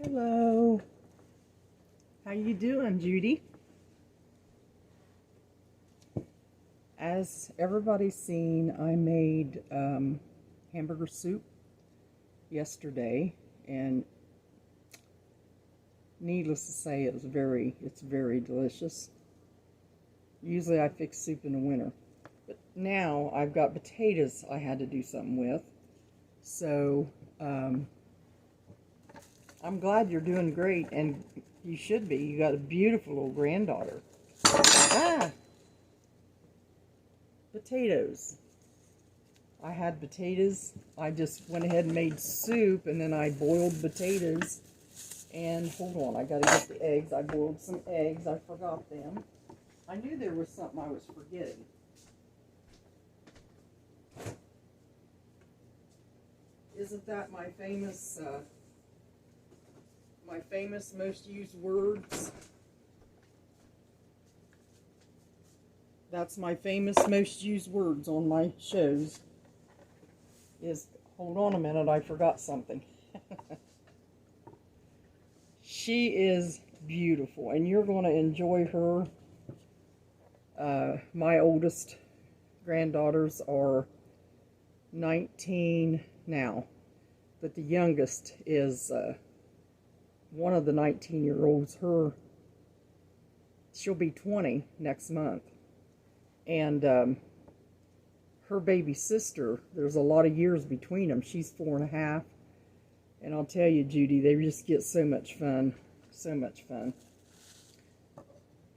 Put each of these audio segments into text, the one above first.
Hello. How you doing, Judy? As everybody's seen, I made hamburger soup yesterday, and needless to say, it's very delicious. Usually I fix soup in the winter, but now I've got potatoes I had to do something with. So I'm glad you're doing great, and you should be. You got a beautiful little granddaughter. Ah, potatoes. I had potatoes. I just went ahead and made soup, and then I boiled potatoes. And hold on, I gotta get the eggs. I boiled some eggs. I forgot them. I knew there was something I was forgetting. Isn't that my famous most used words? That's my famous most used words on my shows. Hold on a minute, I forgot something. She is beautiful, and you're going to enjoy her. My oldest granddaughters are 19 now, but the youngest is one of the 19-year-olds. She'll be 20 next month. And her baby sister, there's a lot of years between them. She's 4.5. And I'll tell you, Judy, they just get so much fun. So much fun.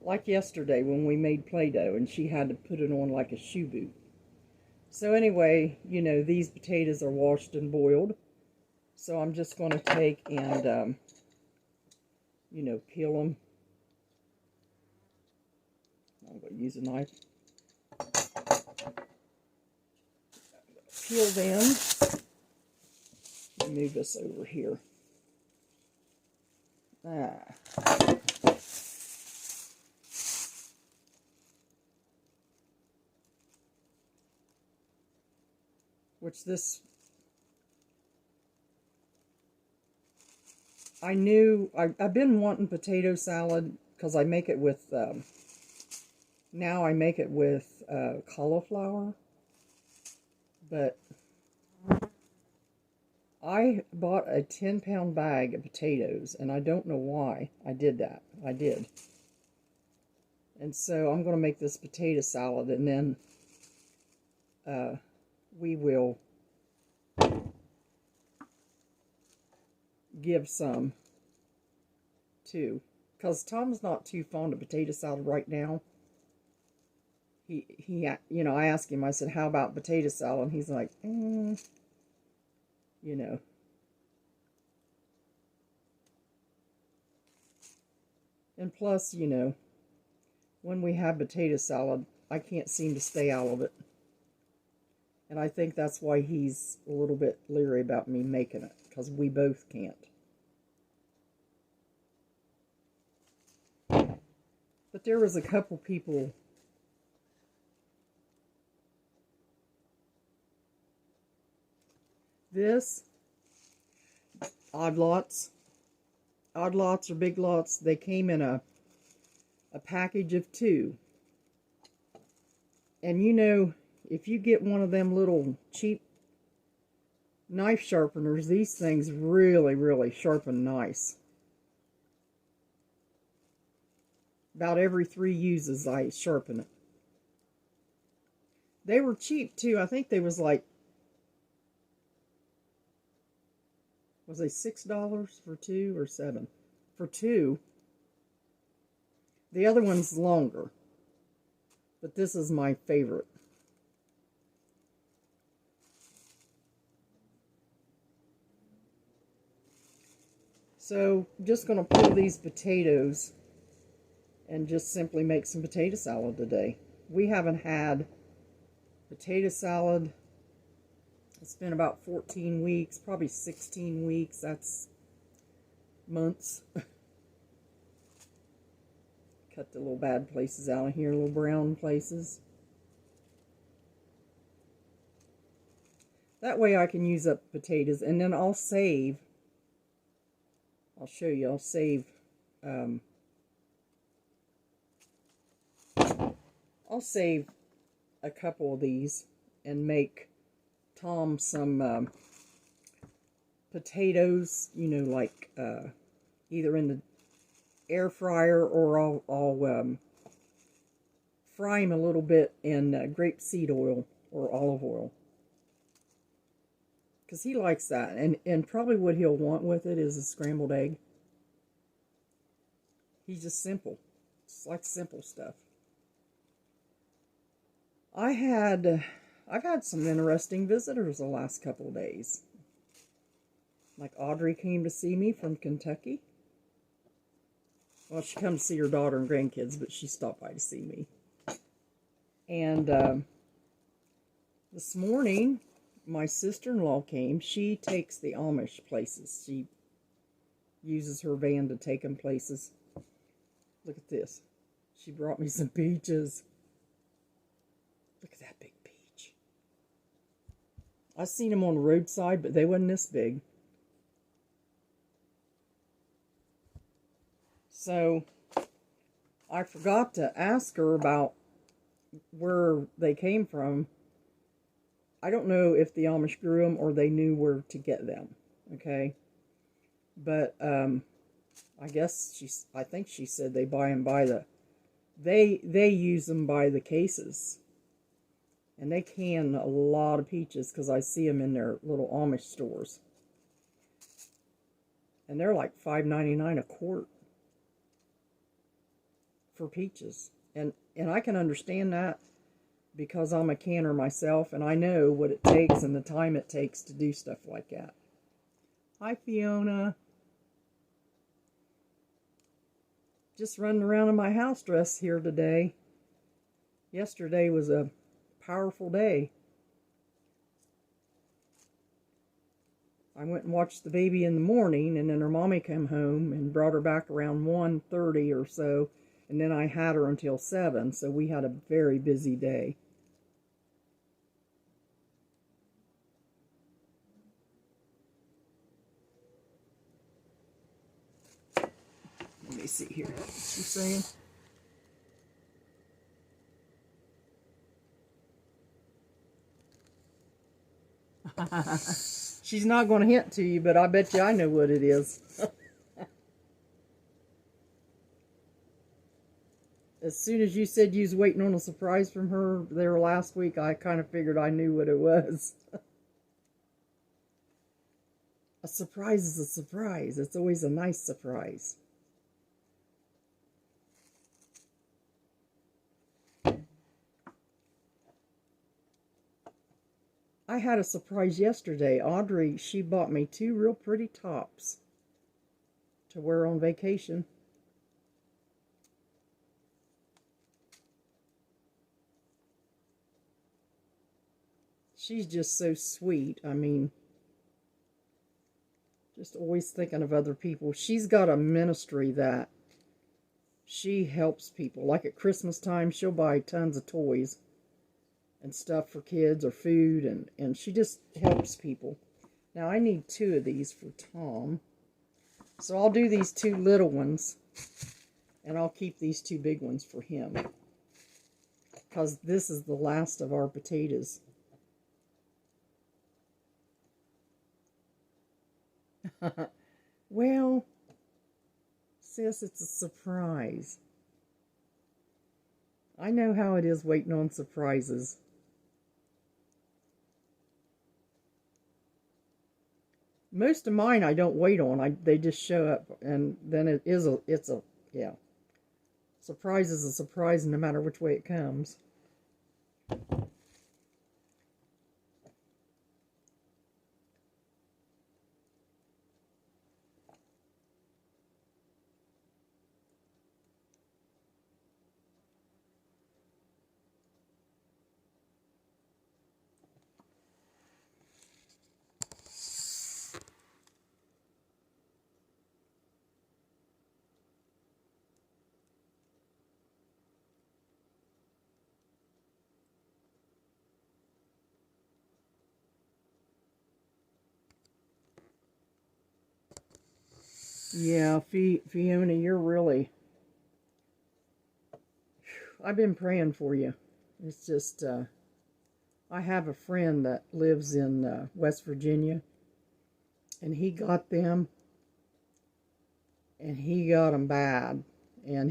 Like yesterday when we made Play-Doh and she had to put it on like a shoe boot. So anyway, you know, these potatoes are washed and boiled. So I'm just going to take and, you know, peel them. I'm going to use a knife. Peel them. Let me move this over here. Which this, I knew, I've been wanting potato salad because I make it with, now I make it with cauliflower. But I bought a 10-pound bag of potatoes, and I don't know why I did that. I did. And so I'm going to make this potato salad, and then we will give some too. Because Tom's not too fond of potato salad right now. He, you know, I asked him, I said, how about potato salad? And he's like, you know. And plus, you know, when we have potato salad, I can't seem to stay out of it. And I think that's why he's a little bit leery about me making it, because we both can't. But there was a couple people this Odd Lots or Big Lots, they came in a package of 2. And you know, if you get one of them little cheap knife sharpeners, these things really sharpen nice. About every 3 uses I sharpen it. They were cheap too. I think they was like, was they $6 for 2 or 7? For 2. The other one's longer, but this is my favorite. So I'm just going to pull these potatoes and just simply make some potato salad today. We haven't had potato salad. It's been about 14 weeks, probably 16 weeks. That's months. Cut the little bad places out of here, little brown places. That way I can use up potatoes, and then I'll save I'll show you. Um, I'll save a couple of these and make Tom some potatoes, you know, like either in the air fryer, or I'll fry them a little bit in grapeseed oil or olive oil, because he likes that. And probably what he'll want with it is a scrambled egg. He's just simple. It's like simple stuff. I've had some interesting visitors the last couple of days. Like Audrey came to see me from Kentucky. Well, she come to see her daughter and grandkids, but she stopped by to see me. And this morning, my sister-in-law came. She takes the Amish places. She uses her van to take them places. Look at this. She brought me some peaches. Look at that big peach. I seen them on the roadside, but they wasn't this big. So I forgot to ask her about where they came from. I don't know if the Amish grew them or they knew where to get them. Okay, but I think she said they buy them by the. They use them by the cases, and they can a lot of peaches because I see them in their little Amish stores, and they're like $5.99 a quart for peaches. And I can understand that because I'm a canner myself, and I know what it takes and the time it takes to do stuff like that. Hi, Fiona. Just running around in my house dress here today. Yesterday was a powerful day. I went and watched the baby in the morning, and then her mommy came home and brought her back around 1:30 or so. And then I had her until 7, so we had a very busy day. Let me see here. What's she saying? She's not going to hint to you, but I bet you I know what it is. As soon as you said you was waiting on a surprise from her there last week, I kind of figured I knew what it was. A surprise is a surprise. It's always a nice surprise. I had a surprise yesterday. Audrey, she bought me 2 real pretty tops to wear on vacation. She's just so sweet. I mean, just always thinking of other people. She's got a ministry that she helps people. Like at Christmas time, she'll buy tons of toys and stuff for kids or food, and she just helps people. Now, I need 2 of these for Tom. So I'll do these 2 little ones, and I'll keep these 2 big ones for him. Because this is the last of our potatoes. Well, sis, it's a surprise. I know how it is waiting on surprises. Most of mine I don't wait on. They just show up, and then yeah. Surprise is a surprise no matter which way it comes. Yeah, Fiona, you're really... I've been praying for you. It's just, I have a friend that lives in West Virginia, and he got them, and he got them bad. And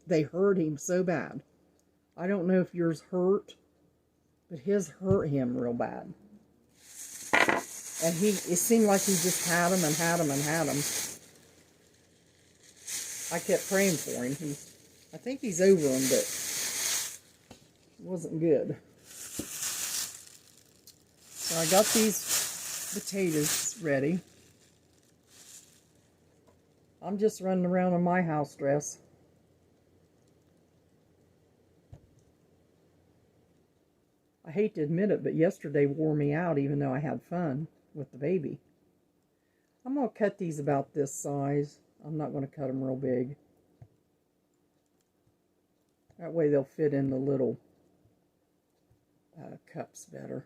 they hurt him so bad. I don't know if yours hurt, but his hurt him real bad. And it seemed like he just had them and had them and had them. I kept praying for him. I think he's over them, but it wasn't good. So I got these potatoes ready. I'm just running around in my house dress. I hate to admit it, but yesterday wore me out even though I had fun with the baby. I'm going to cut these about this size. I'm not going to cut them real big. That way they'll fit in the little cups better.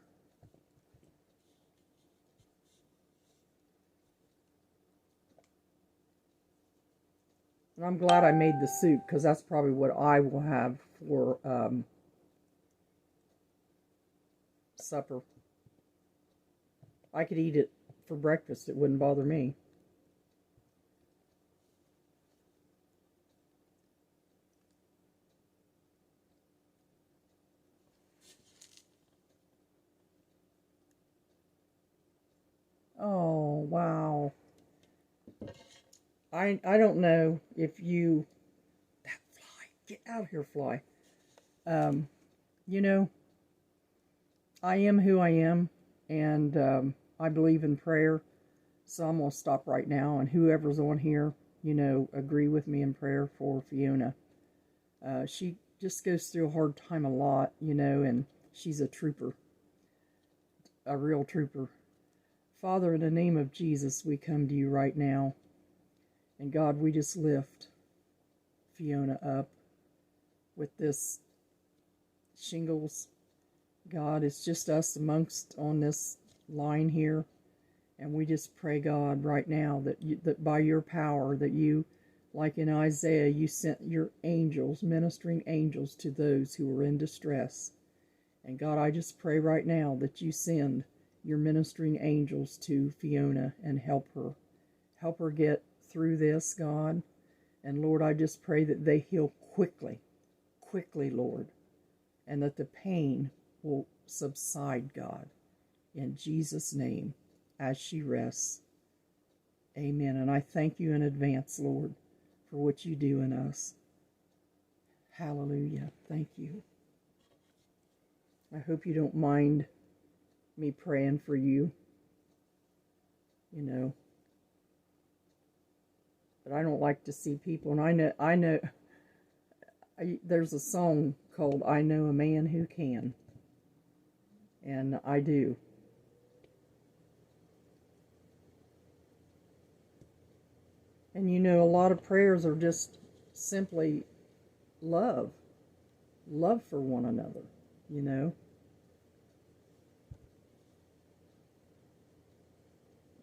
And I'm glad I made the soup, because that's probably what I will have for supper. I could eat it for breakfast. It wouldn't bother me. Oh, wow. I don't know if you... That fly. Get out of here, fly. You know, I am who I am, and I believe in prayer. So I'm going to stop right now, and whoever's on here, agree with me in prayer for Fiona. She just goes through a hard time a lot, and she's a trooper. A real trooper. Father, in the name of Jesus, we come to you right now. And God, we just lift Fiona up with this shingles. God, it's just us amongst on this line here. And we just pray, God, right now that by your power, that you, like in Isaiah, you sent your angels, ministering angels, to those who were in distress. And God, I just pray right now that you send your ministering angels to Fiona and help her. Help her get through this, God. And Lord, I just pray that they heal quickly, Lord, and that the pain will subside, God, in Jesus' name, as she rests. Amen. And I thank you in advance, Lord, for what you do in us. Hallelujah. Thank you. I hope you don't mind me praying for you, but I don't like to see people, and I know there's a song called I Know a Man Who Can, and I do. And a lot of prayers are just simply love for one another,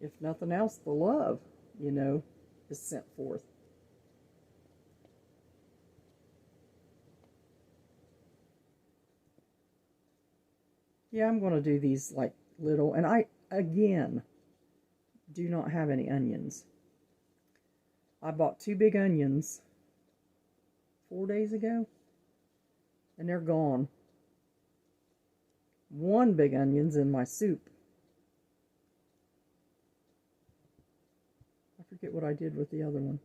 If nothing else, the love, is sent forth. Yeah, I'm going to do these like little, and I, again, do not have any onions. I bought 2 big onions 4 days ago, and they're gone. 1 big onion's in my soup. I forget what I did with the other one.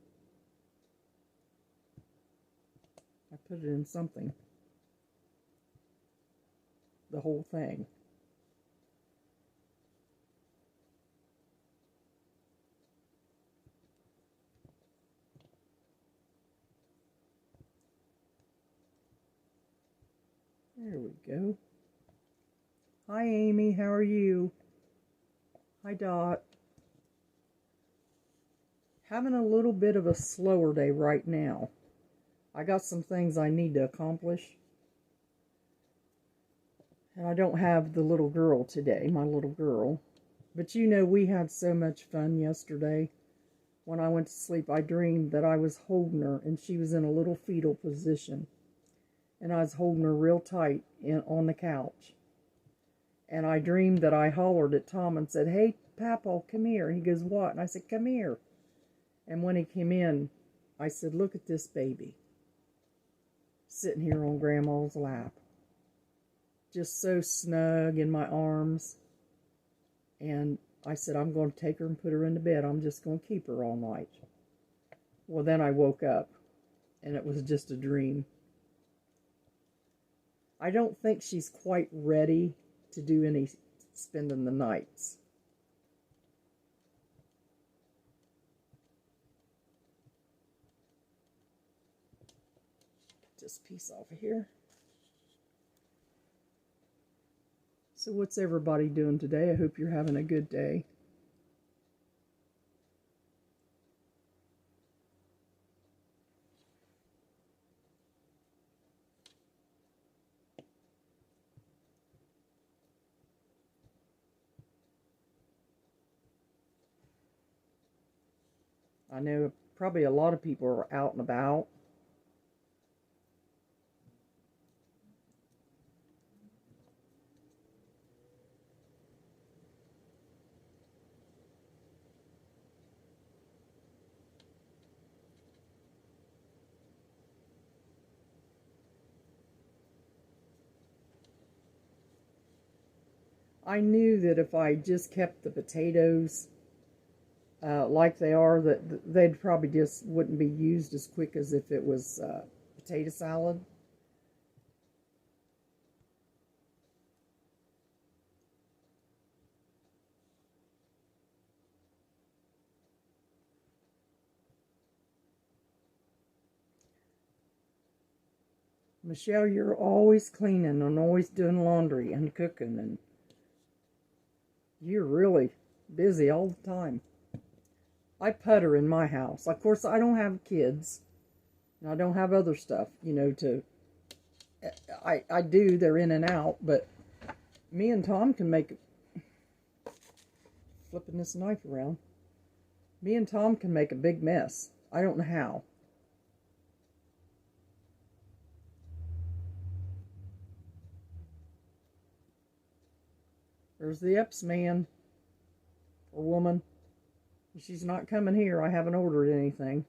I put it in something. The whole thing. There we go. Hi, Amy. How are you? Hi, Dot. Having a little bit of a slower day right now. I got some things I need to accomplish. And I don't have the little girl today, my little girl. But we had so much fun yesterday when I went to sleep, I dreamed that I was holding her and she was in a little fetal position. And I was holding her real tight on the couch. And I dreamed that I hollered at Tom and said, "Hey, Papa, come here." He goes, "What?" And I said, "Come here." And when he came in, I said, "Look at this baby sitting here on Grandma's lap. Just so snug in my arms." And I said, "I'm going to take her and put her into bed. I'm just going to keep her all night." Well, then I woke up, and it was just a dream. I don't think she's quite ready to do any spending the nights. Get this piece off of here. So what's everybody doing today? I hope you're having a good day. I know probably a lot of people are out and about. I knew that if I just kept the potatoes like they are, that they'd probably just wouldn't be used as quick as if it was potato salad. Michelle, you're always cleaning and always doing laundry and cooking, and you're really busy all the time. I putter in my house. Of course, I don't have kids. And I don't have other stuff, to... I do, they're in and out, but me and Tom can make... Flipping this knife around. Me and Tom can make a big mess. I don't know how. There's the Epps man or woman. She's not coming here. I haven't ordered anything.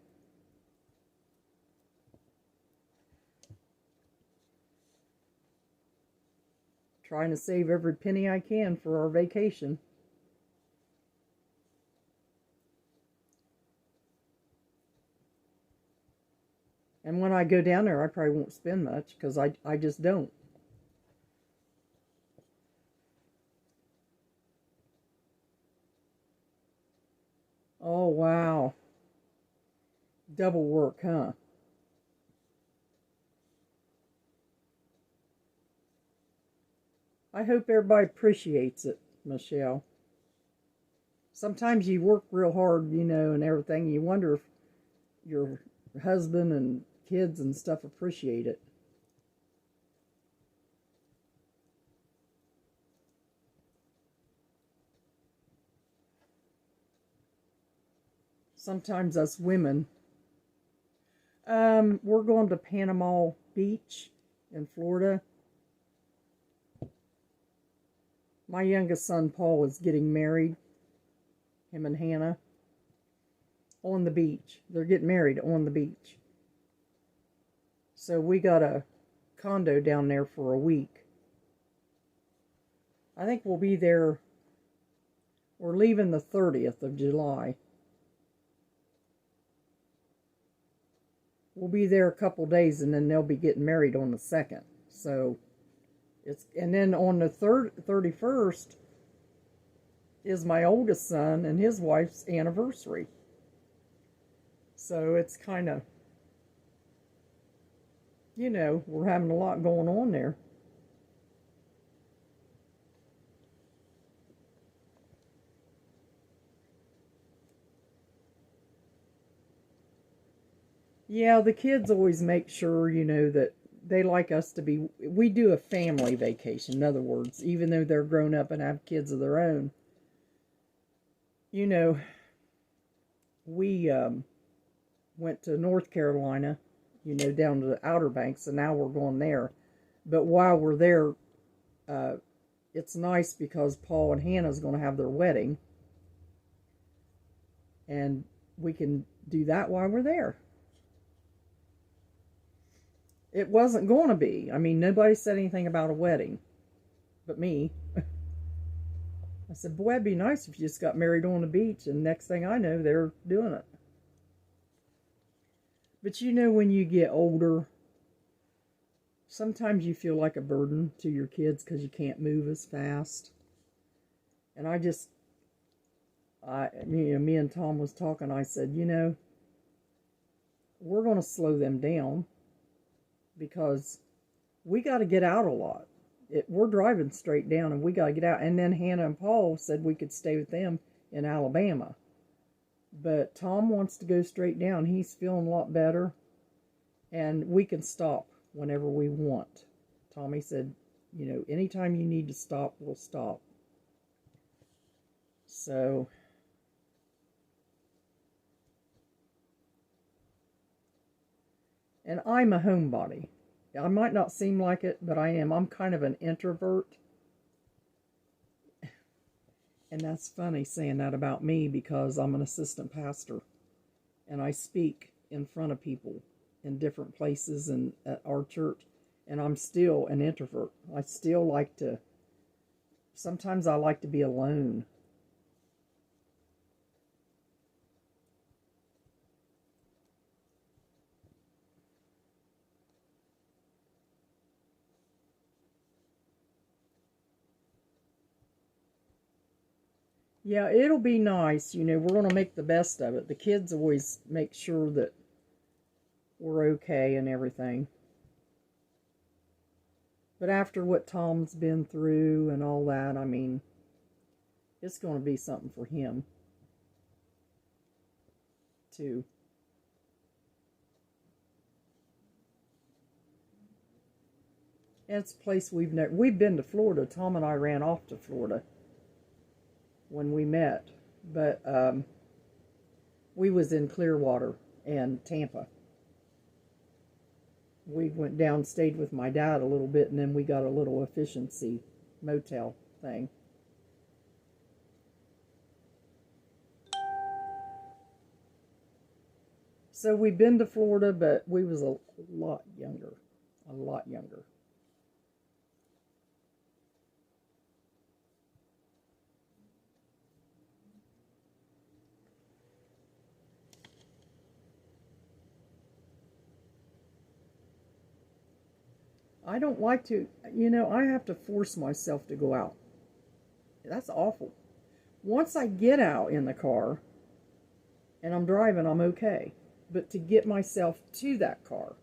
Trying to save every penny I can for our vacation. And when I go down there, I probably won't spend much because I just don't. Oh, wow. Double work, huh? I hope everybody appreciates it, Michelle. Sometimes you work real hard, and everything. You wonder if your husband and kids and stuff appreciate it. Sometimes us women, we're going to Panama Beach in Florida. My youngest son, Paul, is getting married. Him and Hannah. On the beach. They're getting married on the beach. So we got a condo down there for a week. I think we'll be there. We're leaving the 30th of July. We'll be there a couple days, and then they'll be getting married on the 2nd. So and then on the 31st is my oldest son and his wife's anniversary. So it's kind of, we're having a lot going on there. Yeah, the kids always make sure, that they like us to be... We do a family vacation, in other words, even though they're grown up and have kids of their own. we went to North Carolina, down to the Outer Banks, and now we're going there. But while we're there, it's nice because Paul and Hannah's going to have their wedding, and we can do that while we're there. It wasn't going to be. I mean, nobody said anything about a wedding, but me. I said, boy, it'd be nice if you just got married on the beach, and next thing I know, they're doing it. But when you get older, sometimes you feel like a burden to your kids because you can't move as fast. And me and Tom was talking, I said, we're going to slow them down because we got to get out a lot. We're driving straight down and we got to get out. And then Hannah and Paul said we could stay with them in Alabama. But Tom wants to go straight down. He's feeling a lot better. And we can stop whenever we want. Tommy said, anytime you need to stop, we'll stop. So, and I'm a homebody. I might not seem like it, but I am. I'm kind of an introvert. And that's funny saying that about me because I'm an assistant pastor. And I speak in front of people in different places and at our church. And I'm still an introvert. I still sometimes I like to be alone. Yeah, it'll be nice. We're going to make the best of it. The kids always make sure that we're okay and everything. But after what Tom's been through and all that, I mean, it's going to be something for him, too. And it's a place we've been to Florida. Tom and I ran off to Florida when we met, but we was in Clearwater and Tampa. We went down, stayed with my dad a little bit, and then we got a little efficiency motel thing. So we've been to Florida, but we was a lot younger. I don't like to, I have to force myself to go out. That's awful. Once I get out in the car and I'm driving, I'm okay. But to get myself to that car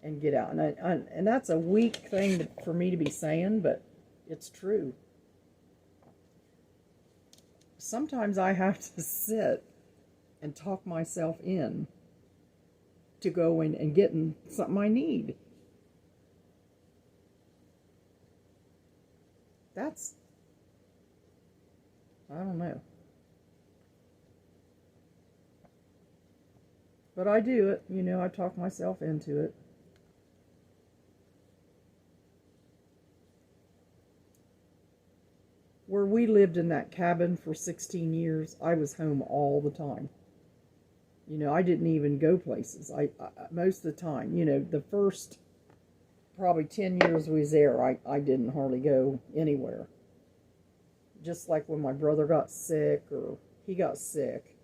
and get out, and that's a weak thing for me to be saying, but it's true. Sometimes I have to sit and talk myself in to go in and getting something I need. I don't know. But I do it, I talk myself into it. Where we lived in that cabin for 16 years, I was home all the time. I didn't even go places. I most of the time, the first probably 10 years we was there, I didn't hardly go anywhere. Just like when my brother got sick, or he got sick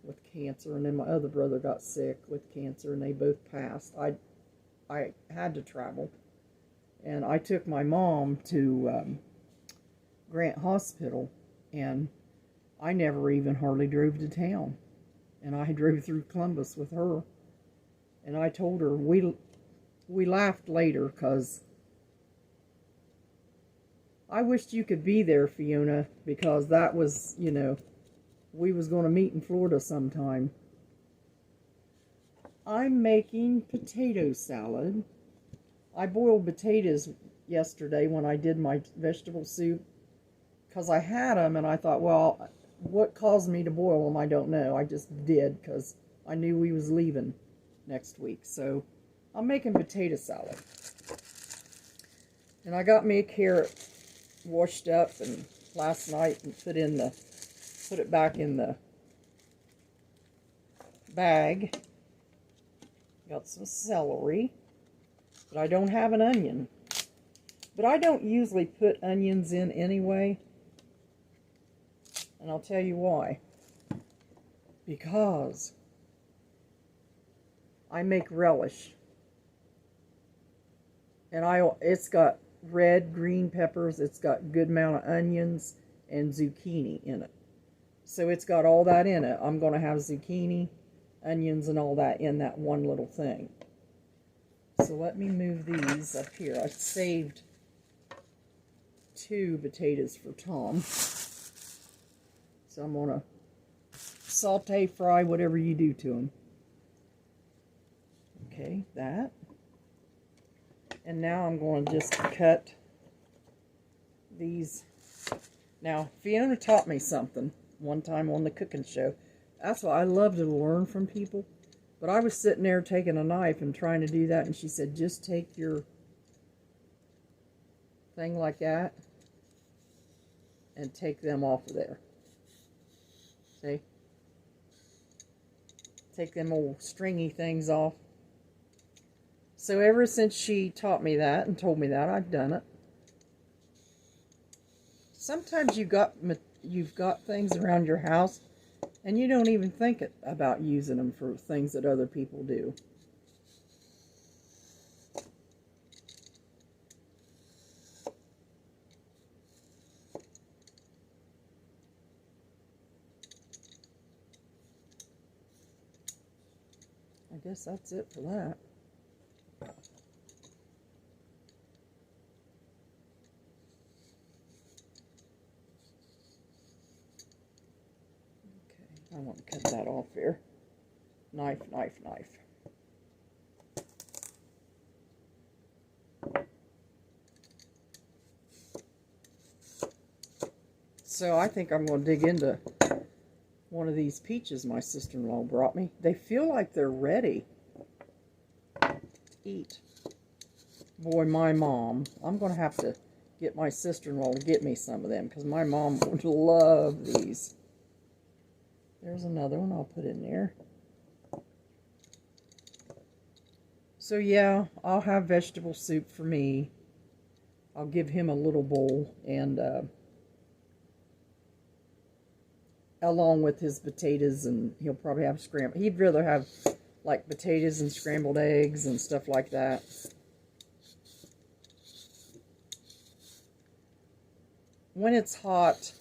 with cancer, and then my other brother got sick with cancer, and they both passed. I had to travel, and I took my mom to Grant Hospital, and I never even hardly drove to town, and I drove through Columbus with her, and I told her, we laughed later, because I wished you could be there, Fiona, because that was, we was going to meet in Florida sometime. I'm making potato salad. I boiled potatoes yesterday when I did my vegetable soup, because I had them, and I thought, well, what caused me to boil them, I don't know. I just did because I knew we was leaving next week. So I'm making potato salad. And I got me a carrot washed up and last night and put it back in the bag. Got some celery, but I don't have an onion. But I don't usually put onions in anyway. And I'll tell you why. Because I make relish. And it's got red, green peppers, it's got a good amount of onions and zucchini in it. So it's got all that in it. I'm going to have zucchini, onions, and all that in that one little thing. So let me move these up here. I saved 2 potatoes for Tom. So I'm going to saute, fry, whatever you do to them. Okay, that. And now I'm going to just cut these. Now, Fiona taught me something one time on the cooking show. That's why I love to learn from people. But I was sitting there taking a knife and trying to do that, and she said, just take your thing like that and take them off of there. See? Take them old stringy things off. So ever since she taught me that and told me that, I've done it. Sometimes you've got things around your house and you don't even think about using them for things that other people do. I guess that's it for that. I want to cut that off here. Knife, knife, knife. So I think I'm going to dig into one of these peaches my sister-in-law brought me. They feel like they're ready to eat. Boy, my mom. I'm going to have to get my sister-in-law to get me some of them because my mom would love these. There's another one I'll put in there. So yeah, I'll have vegetable soup for me. I'll give him a little bowl and along with his potatoes, and he'll probably have scrambled. He'd rather have like potatoes and scrambled eggs and stuff like that. When it's hot,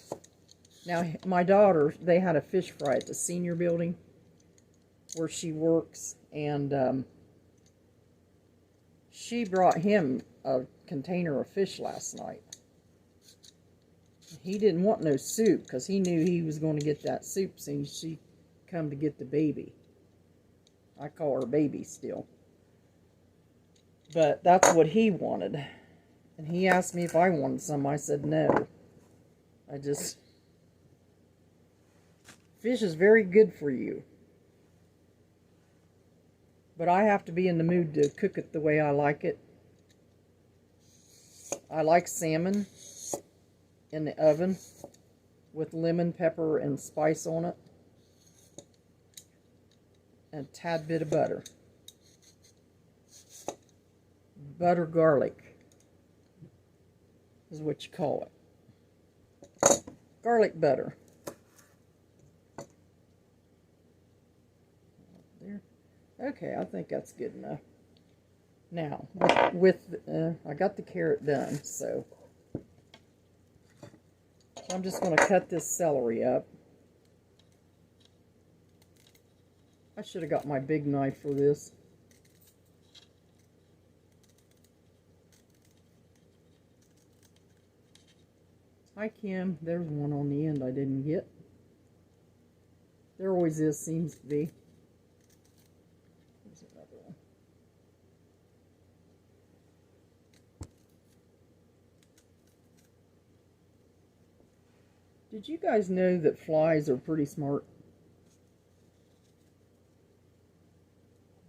now my daughter, they had a fish fry at the senior building where she works, and she brought him a container of fish last night. He didn't want no soup because he knew he was going to get that soup soon as she come to get the baby. I call her baby still. But that's what he wanted. And he asked me if I wanted some. I said no. Fish is very good for you. But I have to be in the mood to cook it the way I like it. I like salmon in the oven with lemon, pepper, and spice on it. And a tad bit of butter. Butter garlic is what you call it. Garlic butter. There. Okay, I think that's good enough. Now, I got the carrot done, so I'm just going to cut this celery up. I should have got my big knife for this. Hi, Kim. There's one on the end I didn't get. There always is, seems to be. There's another one. Did you guys know that flies are pretty smart?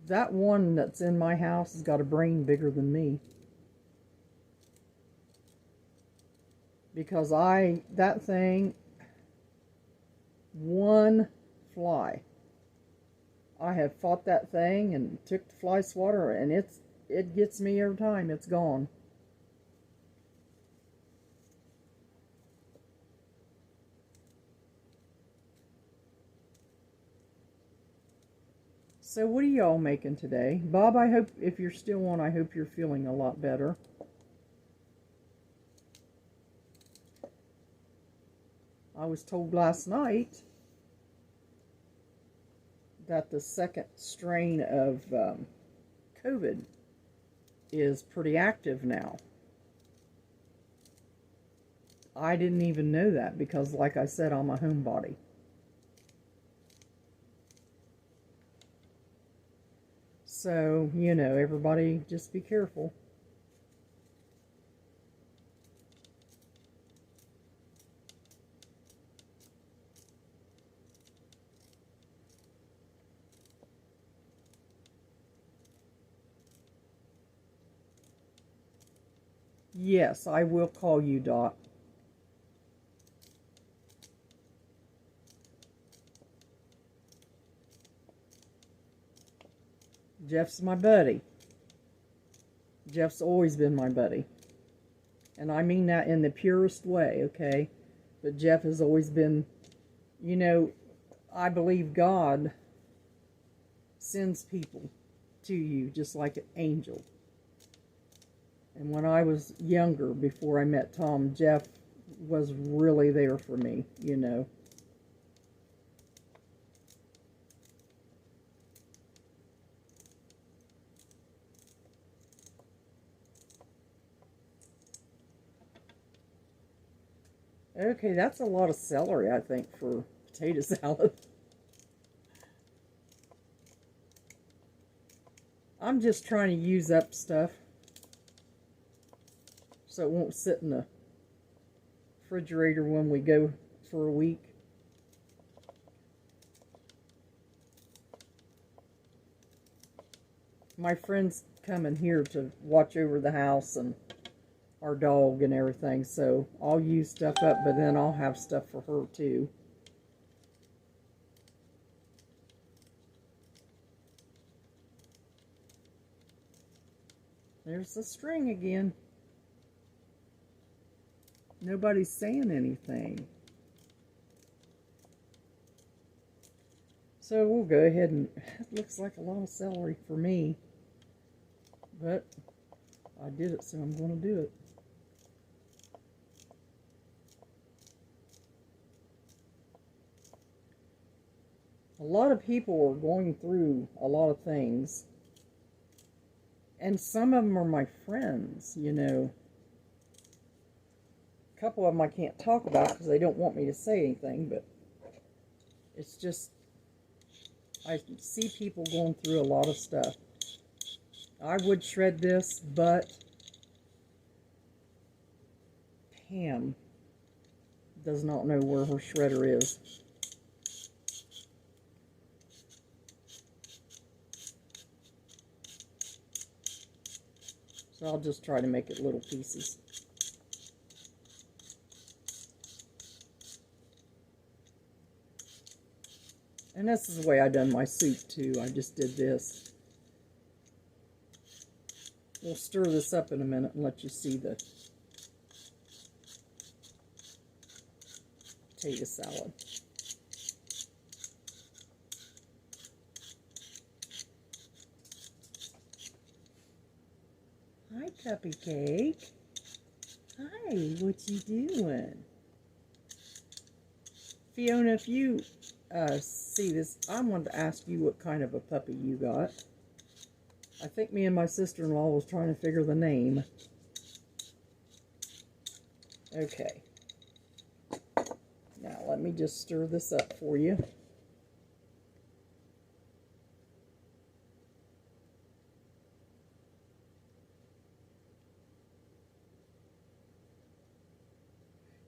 That one that's in my house has got a brain bigger than me. Because that thing, one fly. I have fought that thing and took the fly swatter, and it gets me every time. It's gone. So what are y'all making today? Bob, I hope, if you're still on, I hope you're feeling a lot better. I was told last night that the second strain of COVID is pretty active now. I didn't even know that because, like I said, I'm a homebody. So, you know, everybody just be careful. Yes, I will call you, Dot. Jeff's my buddy. Jeff's always been my buddy. And I mean that in the purest way, okay? But Jeff has always been, you know, I believe God sends people to you just like an angel. And when I was younger, before I met Tom, Jeff was really there for me, you know. Okay, that's a lot of celery, I think, for potato salad. I'm just trying to use up stuff so it won't sit in the refrigerator when we go for a week. My friend's coming here to watch over the house and our dog and everything, so I'll use stuff up, but then I'll have stuff for her too. There's the string again. Nobody's saying anything. So we'll go ahead and, it looks like a lot of celery for me, but I did it, so I'm going to do it. A lot of people are going through a lot of things, and some of them are my friends, you know. A couple of them I can't talk about because they don't want me to say anything, but it's just, I see people going through a lot of stuff. I would shred this, but Pam does not know where her shredder is. So I'll just try to make it little pieces. And this is the way I done my soup too. I just did this. We'll stir this up in a minute and let you see the potato salad. Hi, Puppy Cake. Hi, what you doing? Fiona, if you see this, I wanted to ask you what kind of a puppy you got. I think me and my sister-in-law was trying to figure the name. Okay. Now let me just stir this up for you.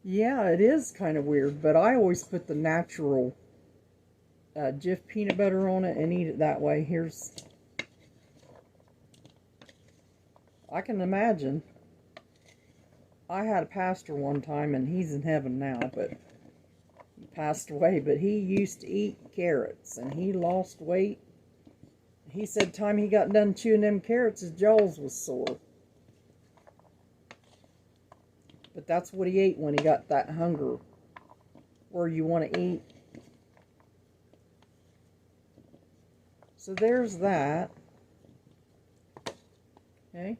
Yeah, it is kind of weird, but I always put the natural Jif peanut butter on it and eat it that way. I can imagine. I had a pastor one time, and he's in heaven now, but he passed away, but he used to eat carrots, and he lost weight. He said the time he got done chewing them carrots, his jaws was sore. But that's what he ate when he got that hunger, where you want to eat. So there's that. Okay,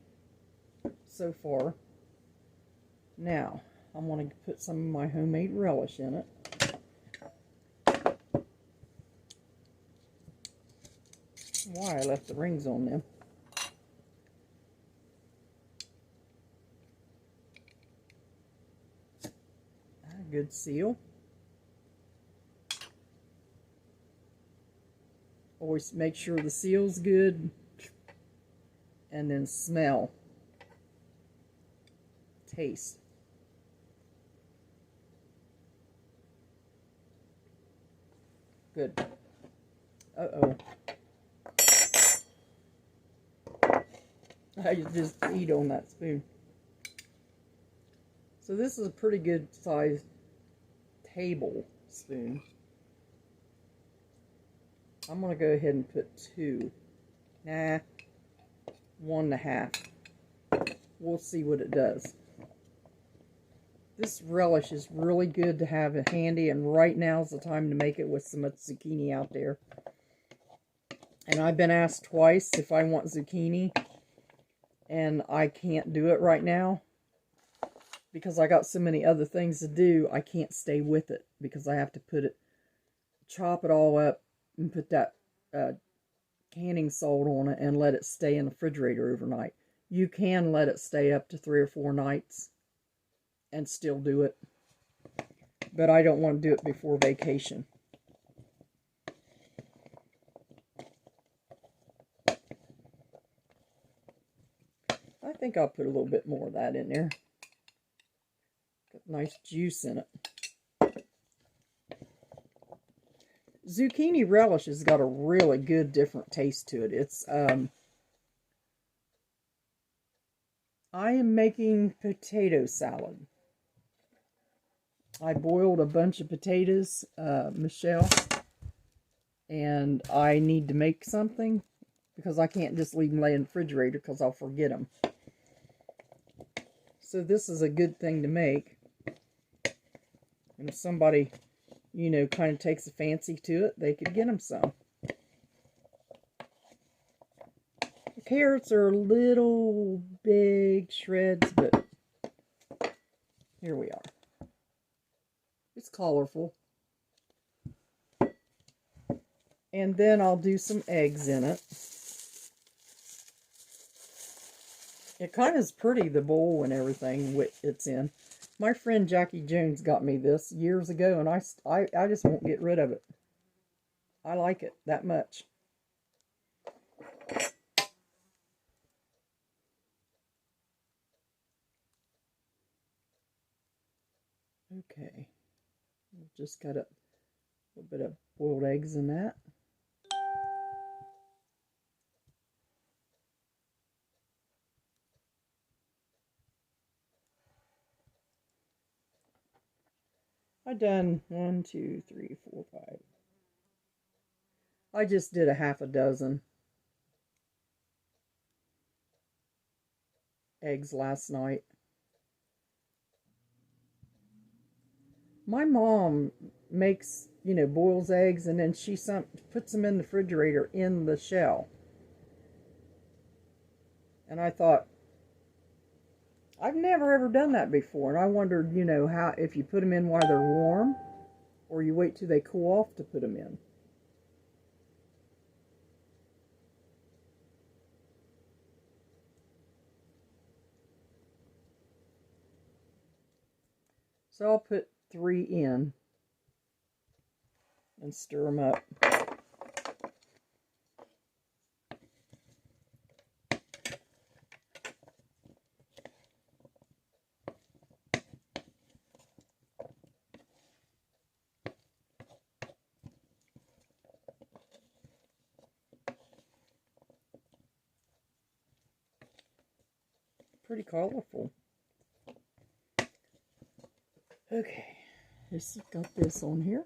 so far. Now, I'm going to put some of my homemade relish in it. Why I left the rings on them. A good seal. Always make sure the seal's good. And then smell. Taste. Good. Uh-oh. I just eat on that spoon. So this is a pretty good sized tablespoon. I'm going to go ahead and put 2. Nah, 1.5. We'll see what it does. This relish is really good to have it handy, and right now is the time to make it with so much zucchini out there. And I've been asked twice if I want zucchini, and I can't do it right now because I got so many other things to do. I can't stay with it because I have to chop it all up and put that canning salt on it and let it stay in the refrigerator overnight. You can let it stay up to 3 or 4 nights and still do it, but I don't want to do it before vacation. I think I'll put a little bit more of that in there. Got nice juice in it. Zucchini relish has got a really good different taste to it. It's I am making potato salad. I boiled a bunch of potatoes, Michelle, and I need to make something because I can't just leave them lay in the refrigerator because I'll forget them. So this is a good thing to make. And if somebody, you know, kind of takes a fancy to it, they could get them some. The carrots are little big shreds, but here we are. It's colorful. And then I'll do some eggs in it. It kind of is pretty, the bowl and everything it's in. My friend Jackie Jones got me this years ago, and I just won't get rid of it. I like it that much. Okay. Just got a little bit of boiled eggs in that. I done 1, 2, 3, 4, 5. I just did a half a dozen eggs last night. My mom makes, you know, boils eggs and then she puts them in the refrigerator in the shell. And I thought, I've never ever done that before. And I wondered, you know, how if you put them in while they're warm or you wait till they cool off to put them in. So I'll put 3 in and stir them up. Pretty colorful. Okay, this got this on here.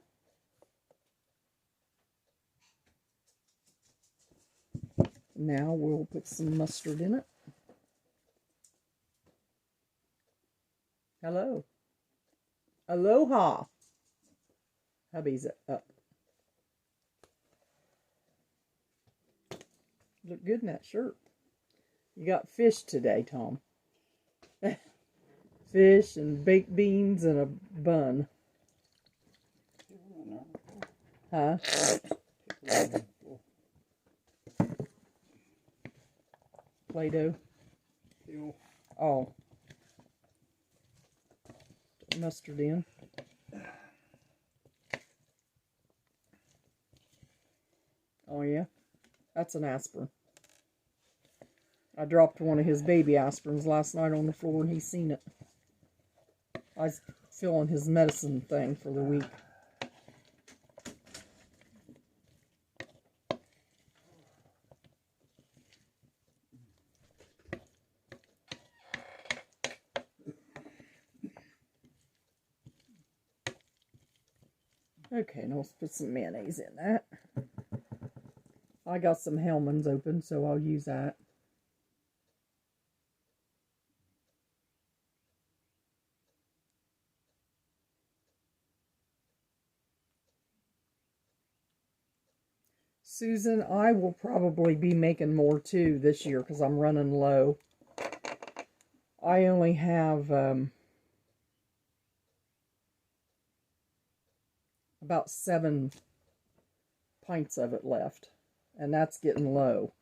Now we'll put some mustard in it. Hello. Aloha. Hubby's up. Look good in that shirt. You got fish today, Tom. Fish and baked beans and a bun. Huh? Play-Doh. Oh. Mustard in. Oh yeah? That's an aspirin. I dropped one of his baby aspirins last night on the floor and he's seen it. I was filling his medicine thing for the week. Okay, now let's put some mayonnaise in that. I got some Hellmann's open, so I'll use that. Susan, I will probably be making more too this year because I'm running low. I only have about 7 pints of it left, and that's getting low.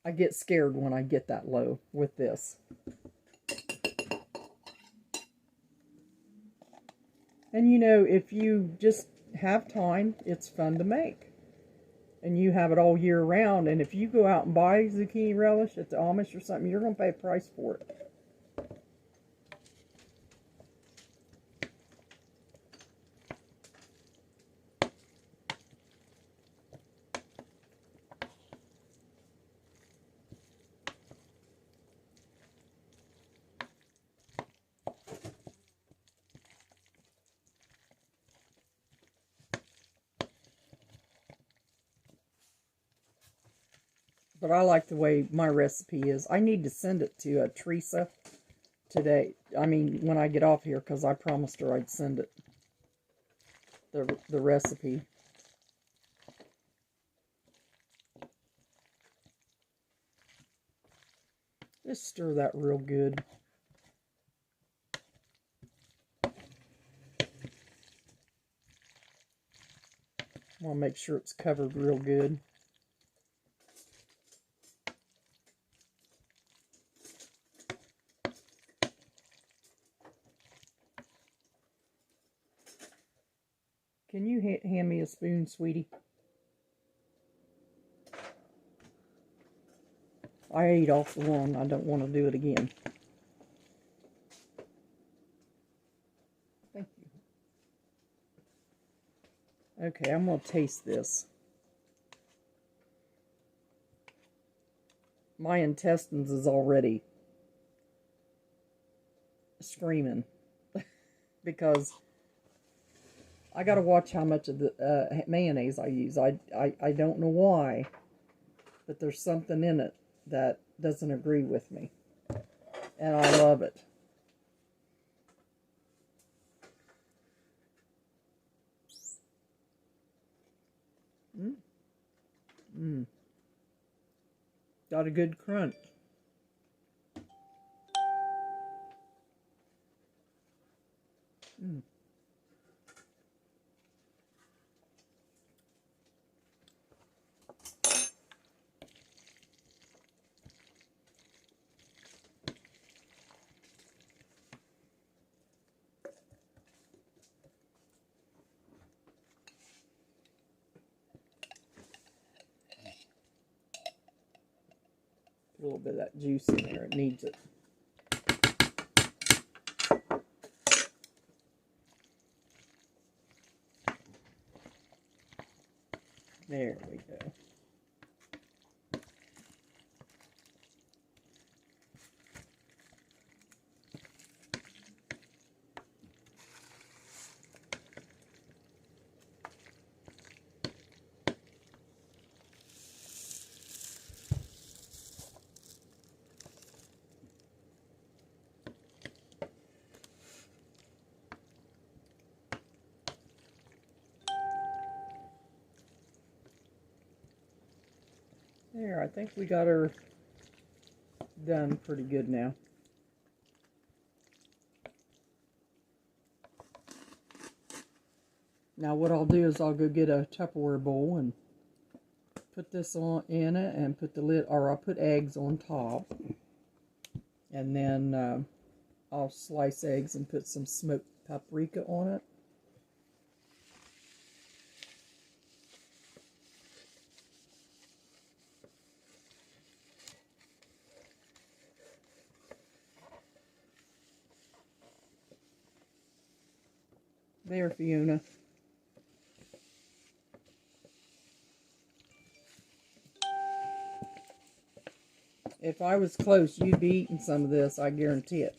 I get scared when I get that low with this. And you know, if you just have time, it's fun to make. And you have it all year round, and if you go out and buy zucchini relish at the Amish or something, you're going to pay a price for it. But I like the way my recipe is. I need to send it to Teresa today. I mean, when I get off here, because I promised her I'd send it. The recipe. Just stir that real good. I want to make sure it's covered real good. Can you hand me a spoon, sweetie? I ate off the one. I don't want to do it again. Thank you. Okay, I'm going to taste this. My intestines is already screaming because I got to watch how much of the mayonnaise I use. I don't know why, but there's something in it that doesn't agree with me, and I love it. Got a good crunch. A little bit of that juice in there. It needs it. There we go. There, I think we got her done pretty good now. Now what I'll do is I'll go get a Tupperware bowl and put this on in it and put the lid, or I'll put eggs on top. And then I'll slice eggs and put some smoked paprika on it. There, Fiona. If I was close, you'd be eating some of this, I guarantee it.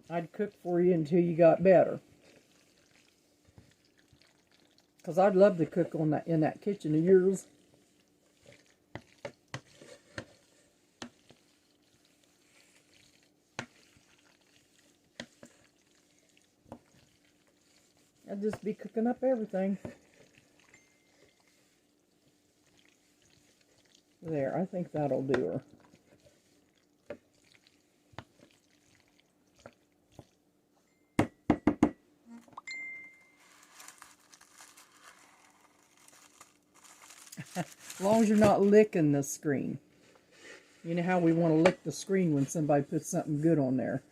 I'd cook for you until you got better. Because I'd love to cook on that in that kitchen of yours. I'd just be cooking up everything. There, I think that'll do her. As long as you're not licking the screen. You know how we want to lick the screen when somebody puts something good on there.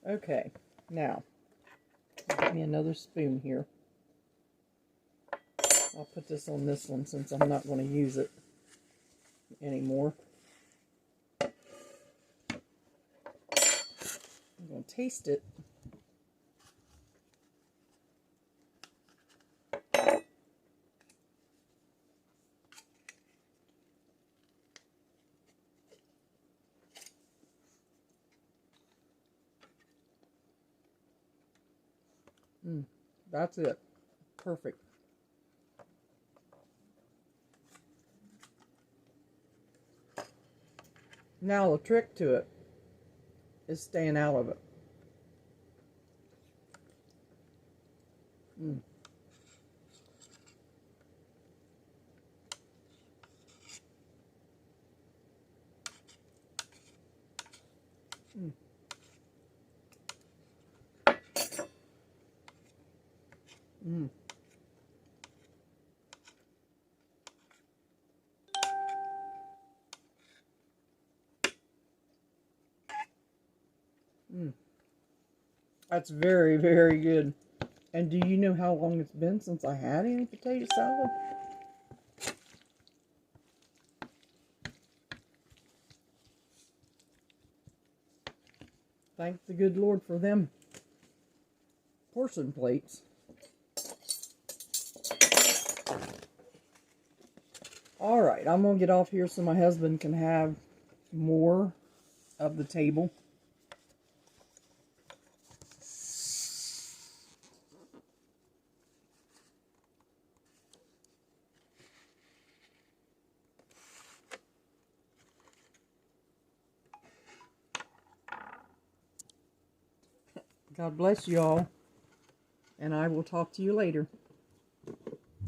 Okay, now, get me another spoon here. I'll put this on this one since I'm not going to use it anymore. I'm going to taste it. That's it. Perfect. Now the trick to it is staying out of it. That's very, very good. And do you know how long it's been since I had any potato salad? Thank the good Lord for them portion plates. Alright, I'm going to get off here so my husband can have more of the table. God bless you all, and I will talk to you later.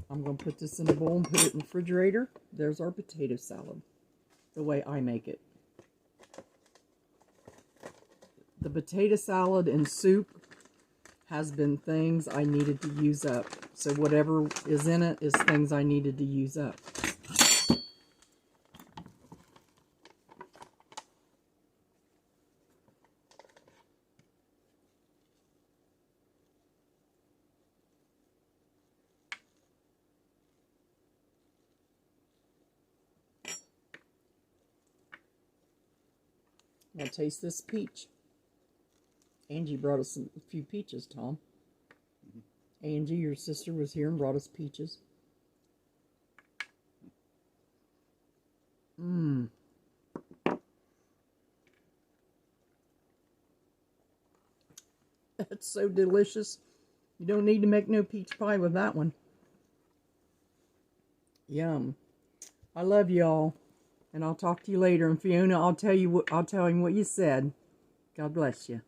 I'm going to put this in a bowl and put it in the refrigerator. There's our potato salad, the way I make it. The potato salad and soup has been things I needed to use up. So whatever is in it is things I needed to use up. Now taste this peach. Angie brought us a few peaches, Tom. Angie, your sister, was here and brought us peaches. That's so delicious. You don't need to make no peach pie with that one. Yum. I love y'all. And I'll talk to you later. And Fiona, I'll tell him what you said. God bless you.